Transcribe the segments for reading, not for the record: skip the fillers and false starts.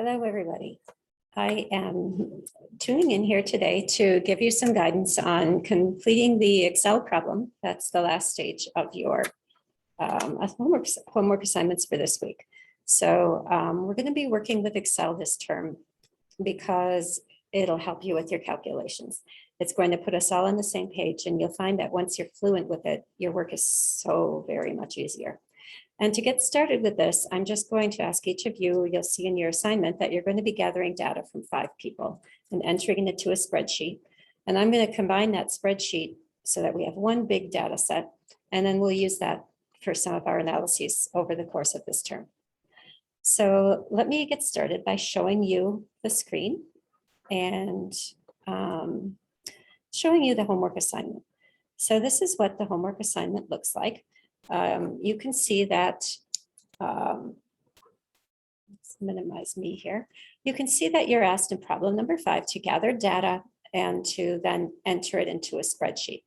Hello, everybody. I am tuning in here today to give you some guidance on completing the Excel problem. That's the last stage of your homework assignments for this week. So we're going to be working with Excel this term because it'll help you with your calculations. It's going to put us all on the same page, and you'll find that once you're fluent with it, your work is so very much easier. And to get started with this, I'm just going to ask each of you, you'll see in your assignment that you're going to be gathering data from 5 people and entering it into a spreadsheet. And I'm going to combine that spreadsheet so that we have one big data set, and then we'll use that for some of our analyses over the course of this term. So let me get started by showing you the screen and showing you the homework assignment. So this is what the homework assignment looks like. You can see that, let's minimize me here. You can see that you're asked in problem number 5 to gather data and to then enter it into a spreadsheet.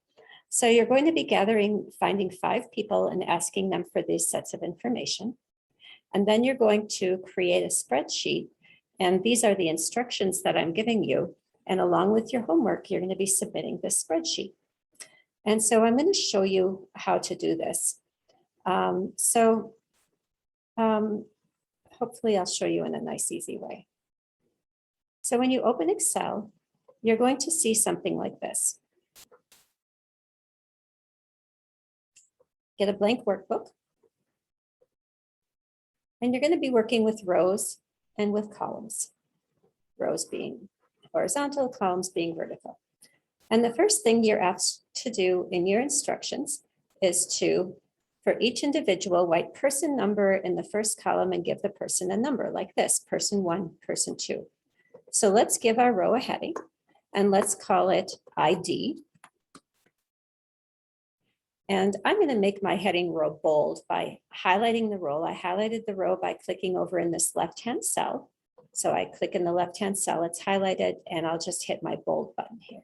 So you're going to be finding 5 people and asking them for these sets of information. And then you're going to create a spreadsheet. And these are the instructions that I'm giving you. And along with your homework, you're going to be submitting this spreadsheet. And so I'm going to show you how to do this. Hopefully I'll show you in a nice, easy way. So when you open Excel, you're going to see something like this. Get a blank workbook. And you're going to be working with rows and with columns. Rows being horizontal, columns being vertical. And the first thing you're asked to do in your instructions is to, for each individual, write person number in the first column and give the person a number like this, person 1, person 2. So let's give our row a heading and let's call it ID. And I'm going to make my heading row bold by highlighting the row. I highlighted the row by clicking over in this left-hand cell. So I click in the left-hand cell, it's highlighted, and I'll just hit my bold button here.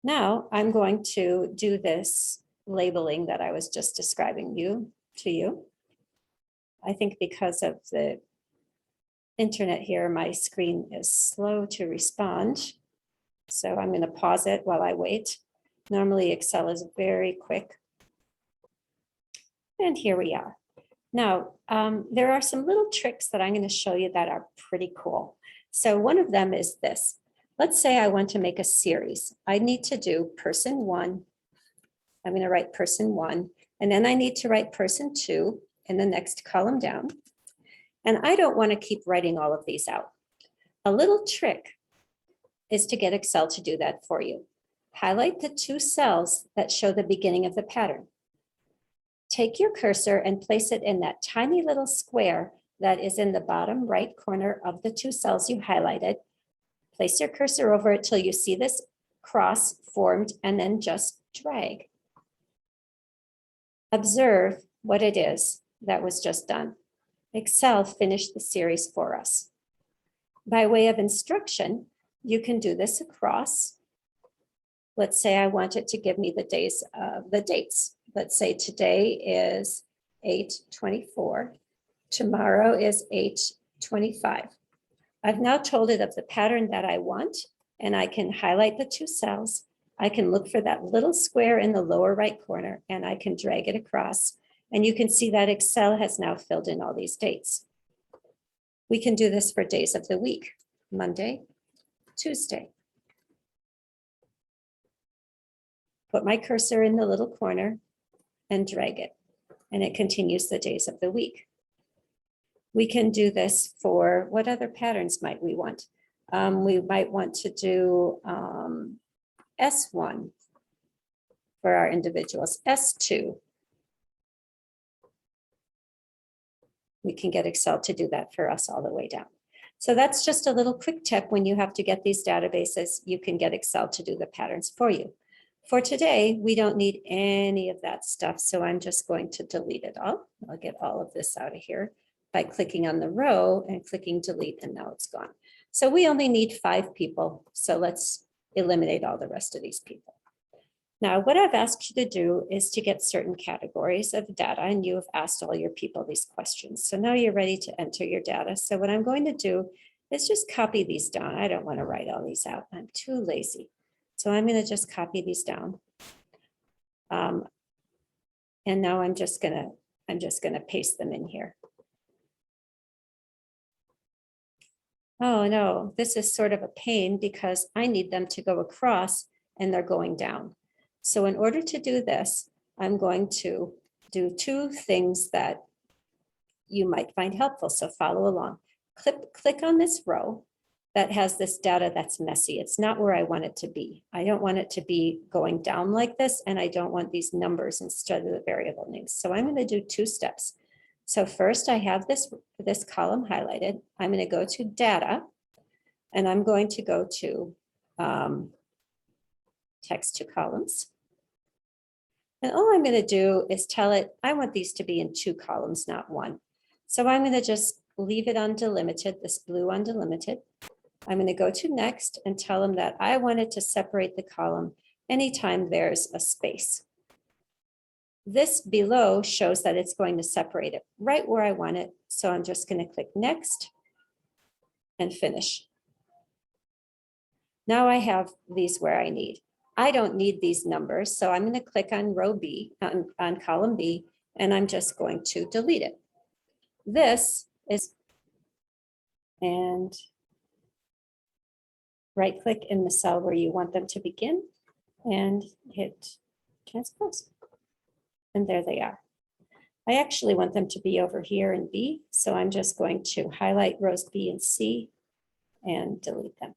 Now I'm going to do this labeling that I was just describing to you. I think because of the internet here, my screen is slow to respond. So I'm going to pause it while I wait. Normally Excel is very quick. And here we are. Now, there are some little tricks that I'm going to show you that are pretty cool. So one of them is this. Let's say I want to make a series. I need to do person 1. I'm going to write person 1, and then I need to write person 2 in the next column down. And I don't want to keep writing all of these out. A little trick is to get Excel to do that for you. Highlight the 2 cells that show the beginning of the pattern. Take your cursor and place it in that tiny little square that is in the bottom right corner of the 2 cells you highlighted. Place your cursor over it till you see this cross formed, and then just drag. Observe what it is that was just done. Excel finished the series for us. By way of instruction, you can do this across. Let's say I want it to give me the dates. Let's say today is 8/24. Tomorrow is 8/25. I've now told it of the pattern that I want, and I can highlight the 2 cells. I can look for that little square in the lower right corner, and I can drag it across. And you can see that Excel has now filled in all these dates. We can do this for days of the week: Monday, Tuesday. Put my cursor in the little corner and drag it, and it continues the days of the week. We can do this for what other patterns might we want? We might want to do S1 for our individuals, S2. We can get Excel to do that for us all the way down. So that's just a little quick tip. When you have to get these databases, you can get Excel to do the patterns for you. For today, we don't need any of that stuff, so I'm just going to delete it all. I'll get all of this out of here by clicking on the row and clicking delete, and now it's gone. So we only need 5 people, so let's eliminate all the rest of these people. Now, what I've asked you to do is to get certain categories of data, and you have asked all your people these questions. So now you're ready to enter your data. So what I'm going to do is just copy these down. I don't want to write all these out. I'm too lazy. So I'm going to just copy these down. And now I'm just gonna paste them in here. Oh no, this is sort of a pain because I need them to go across and they're going down. So in order to do this, I'm going to do two things that you might find helpful. So follow along. Click on this row that has this data that's messy. It's not where I want it to be. I don't want it to be going down like this, and I don't want these numbers instead of the variable names. So I'm going to do two steps. So first I have this column highlighted. I'm going to go to data, and I'm going to go to text to columns. And all I'm going to do is tell it, I want these to be in two columns, not one. So I'm going to just leave it on delimited, this blue on delimited. I'm going to go to next and tell them that I wanted to separate the column anytime there's a space. This below shows that it's going to separate it right where I want it. So I'm just going to click next and finish. Now I have these where I need. I don't need these numbers, so I'm going to click on row B, on column B, and I'm just going to delete it. This is, and right click in the cell where you want them to begin and hit transpose. And there they are. I actually want them to be over here in B, so I'm just going to highlight rows B and C and delete them.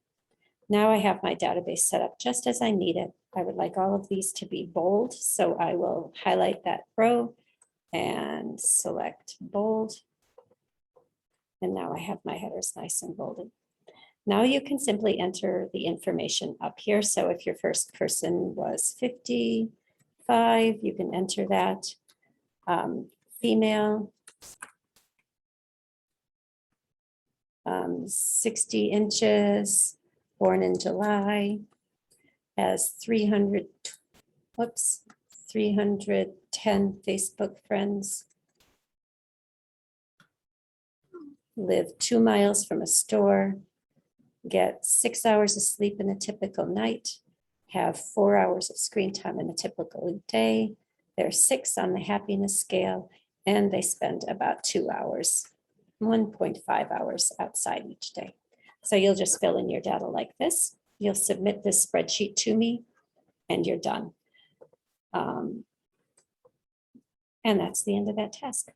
Now I have my database set up just as I need it. I would like all of these to be bold, so I will highlight that row and select bold. And now I have my headers nice and bolded. Now you can simply enter the information up here. So if your first person was 55, you can enter that. Female, 60 inches, born in July, has 310 Facebook friends, live 2 miles from a store, get 6 hours of sleep in a typical night, have 4 hours of screen time in a typical day. They're 6 on the happiness scale, and they spend about 2 hours, 1.5 hours outside each day. So you'll just fill in your data like this. You'll submit this spreadsheet to me, and you're done. And that's the end of that task.